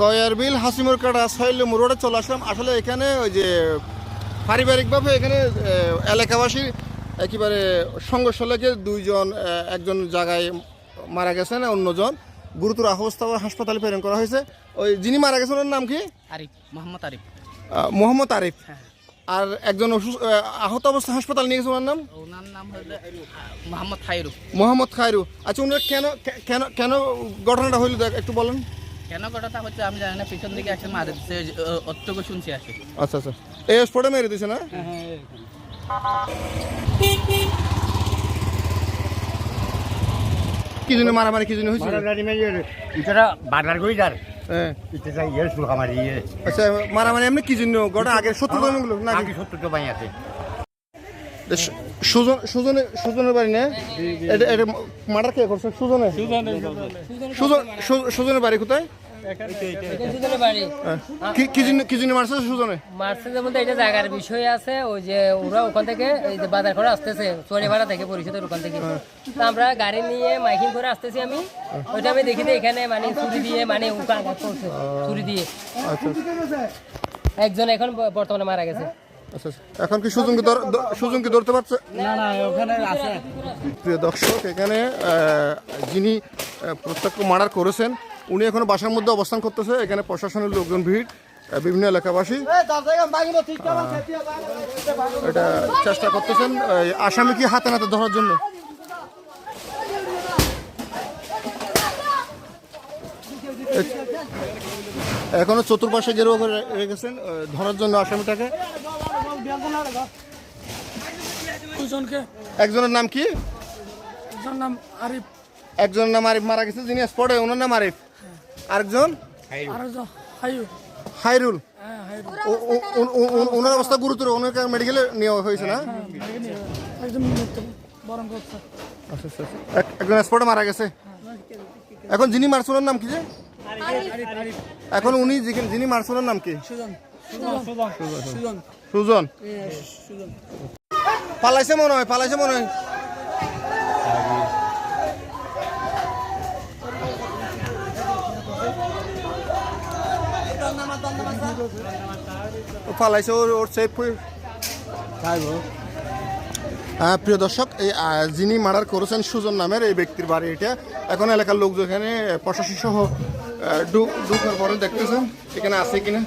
কয়ারবিল হাসিমুর কাটা সাইল মোড়ে চলে আসলাম। আসলে এখানে ওই যে পারিবারিকভাবে এখানে এলাকাবাসীর একেবারে সংঘর্ষ লেগে দুইজন, একজন জায়গায় মারা গেছেন, অন্যজন গুরুতর অবস্থা হাসপাতালে প্রেরণ করা হয়েছে। ওই যিনি মারা গেছেন ওর নাম কি? আরিফ, মোহাম্মদ আরিফ। মোহাম্মদ আরিফ। আর একজন আহত অবস্থা হাসপাতাল নিয়ে গেছে, ওনার নাম? ওনার নাম হলো মোহাম্মদ খায়রু। মোহাম্মদ খায়রু। আচ্ছা, উনি কেন কেন কেন ঘটনাটা হইল একটু বলেন। কেন ঘটনাটা হচ্ছে আমি জানি না, পিছন দিকে একজন মারা দিচ্ছে, অত্যন্ত শুনছি আসে। আচ্ছা আচ্ছা, এই স্পটে মেরে দিছে না? কি জন্য মারামারি, কি জন্য হয়েছে? আচ্ছা, মারামারি এমনি কি জন্য? গোটা আগে শত্রুগুলো নাকি? সুজনের বাড়ি না? এটা মার্ডার কে করছে? সুজনের বাড়ি কোথায়? কি জন্য মারছে সুজনে? মারছে যেমন এটা জায়গার বিষয় আছে, ওই যে ওরা ওখান থেকে এই যে বাজার করে আসতেছে চুয়ারিপাড়া থেকে, পরিষদের ওখান থেকে। তো আমরা গাড়ি নিয়ে মাইকিং করে আসতেছি, আমি ওইটা আমি দেখি এখানে মানে ছুরি দিয়ে মানে উকা আঘাত করছে, ছুরি দিয়ে। একজন এখন বর্তমানে মারা গেছে। আচ্ছা, এখন কি সুজনকে ধরতে পারছে? না, ওখানে আছে। প্রিয় দর্শক, এখানে যিনি প্রত্যক্ষ মার্ডার করেছেন উনি এখন বাসার মধ্যে অবস্থান করতেছে। এখানে প্রশাসনের লোকজন ভিড়, বিভিন্ন এলাকাবাসী এটা চেষ্টা করতেছেন আসামিকে হাতে নাতে ধরার জন্য। এখনো চতুর্পাশে গেরুয়া করে রেখেছেন ধরার জন্য আসামিটাকে। একজনের নাম কি? একজনের নাম আরিফ মারা গেছে, যিনি স্পটে, ওনার নাম আরিফ। আরেকজন হাইরুল। ওনার অবস্থা গুরুতর, ওনাকে মেডিকেলে নেওয়া হয়েছে না? আচ্ছা আচ্ছা, একজন স্পটে মারা গেছে। এখন যিনি মারছে ওনার নাম কি? যে এখন উনি যিনি মারছে ওনার নাম কি? সুজন। পালাইছে মনে হয়। পালাইছে ওর সেফ। প্রিয় দর্শক, এই যিনি মার্ডার করেছেন সুজন নামের এই ব্যক্তির বাড়ি এটা। এখন এলাকার লোক যেখানে প্রশাসন সহ ঢুকার পরে দেখতেছেন এখানে আছে কিনা।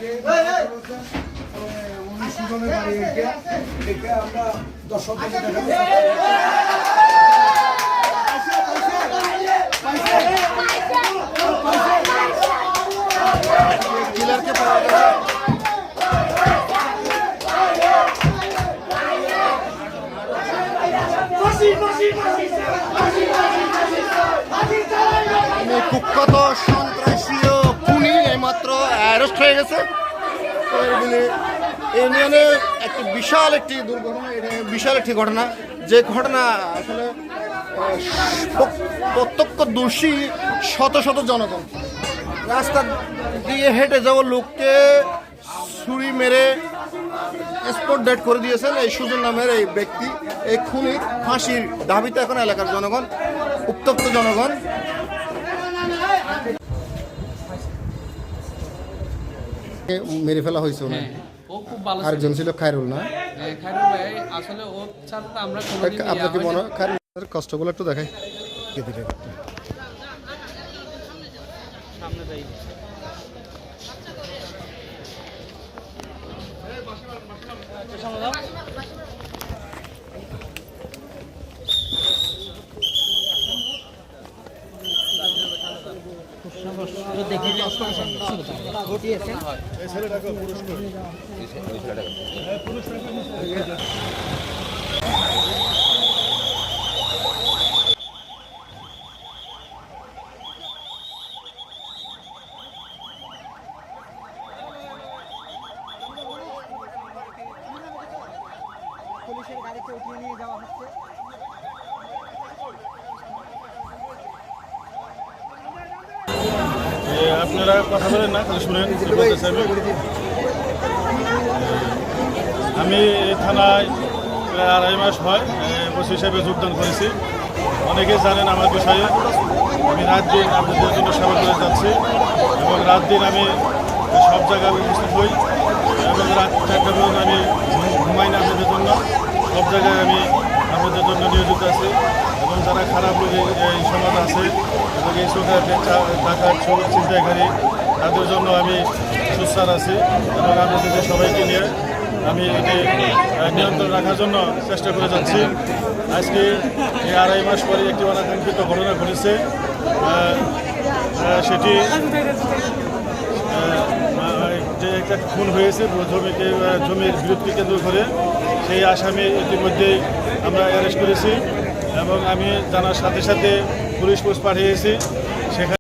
কিলারকে পাওয়া গেছে। কুখ্যাত সন্ত্রাসী ও খুনি এইমাত্র অ্যারেস্ট হয়ে গেছে। ইউনিয়নে একটি বিশাল একটি দুর্ঘটনা, বিশাল একটি ঘটনা, যে ঘটনা আসলে প্রত্যক্ষ দোষী শত শত জনগণ। রাস্তা দিয়ে হেঁটে যাওয়া লোককে ছুরি মেরে স্পট ডেড করে দিয়েছেন এই সুজন নামের এই ব্যক্তি। এই খুনির ফাঁসির দাবিতে এখন এলাকার জনগণ, উত্তপ্ত জনগণ। মেরে ফেলা হয়েছে। আরেকজন ছিল খায়রুল না? আপনাকে মনে হয় খায়রুলের কষ্টগুলো একটু দেখাই। পুলিশের গাড়িতে উঠিয়ে নিয়ে যাওয়া হচ্ছে। আপনারা কথা বলেন না, খালি শুনেন। আমি থানায় প্রায় 2.5 মাস হয় ওসি হিসাবে যোগদান করেছি। অনেকেই জানেন আমার বিষয়ে, আমি রাত দিন আপনাদের জন্য সেবা করে যাচ্ছি এবং রাত দিন আমি সব জায়গায় উপস্থিত হই এবং রাত 4টা পর্যন্ত আমি ঘুমাই না আপনাদের জন্য। সব জায়গায় আমি আপনাদের জন্য নিয়োজিত আছি এবং যারা খারাপ লোক এই সমাজ আছে এবং এই চোখে ডাকাত চিন্তাকারী তাদের জন্য আমি সুস্থার আছি এবং আপনাদের সবাইকে নিয়ে আমি এটি নিয়ন্ত্রণ রাখার জন্য চেষ্টা করে যাচ্ছি। আজকে এই 2.5 মাস পরে একটি অনাকাঙ্ক্ষিত ঘটনা ঘটেছে। সেটি যে একটা খুন হয়েছে জমির বিরোধকে কেন্দ্র করে, সেই আসামি ইতিমধ্যেই আমরা অ্যারেস্ট করেছি এবং আমি জানার সাথে সাথে পুলিশ ফোর্স পাঠিয়েছি।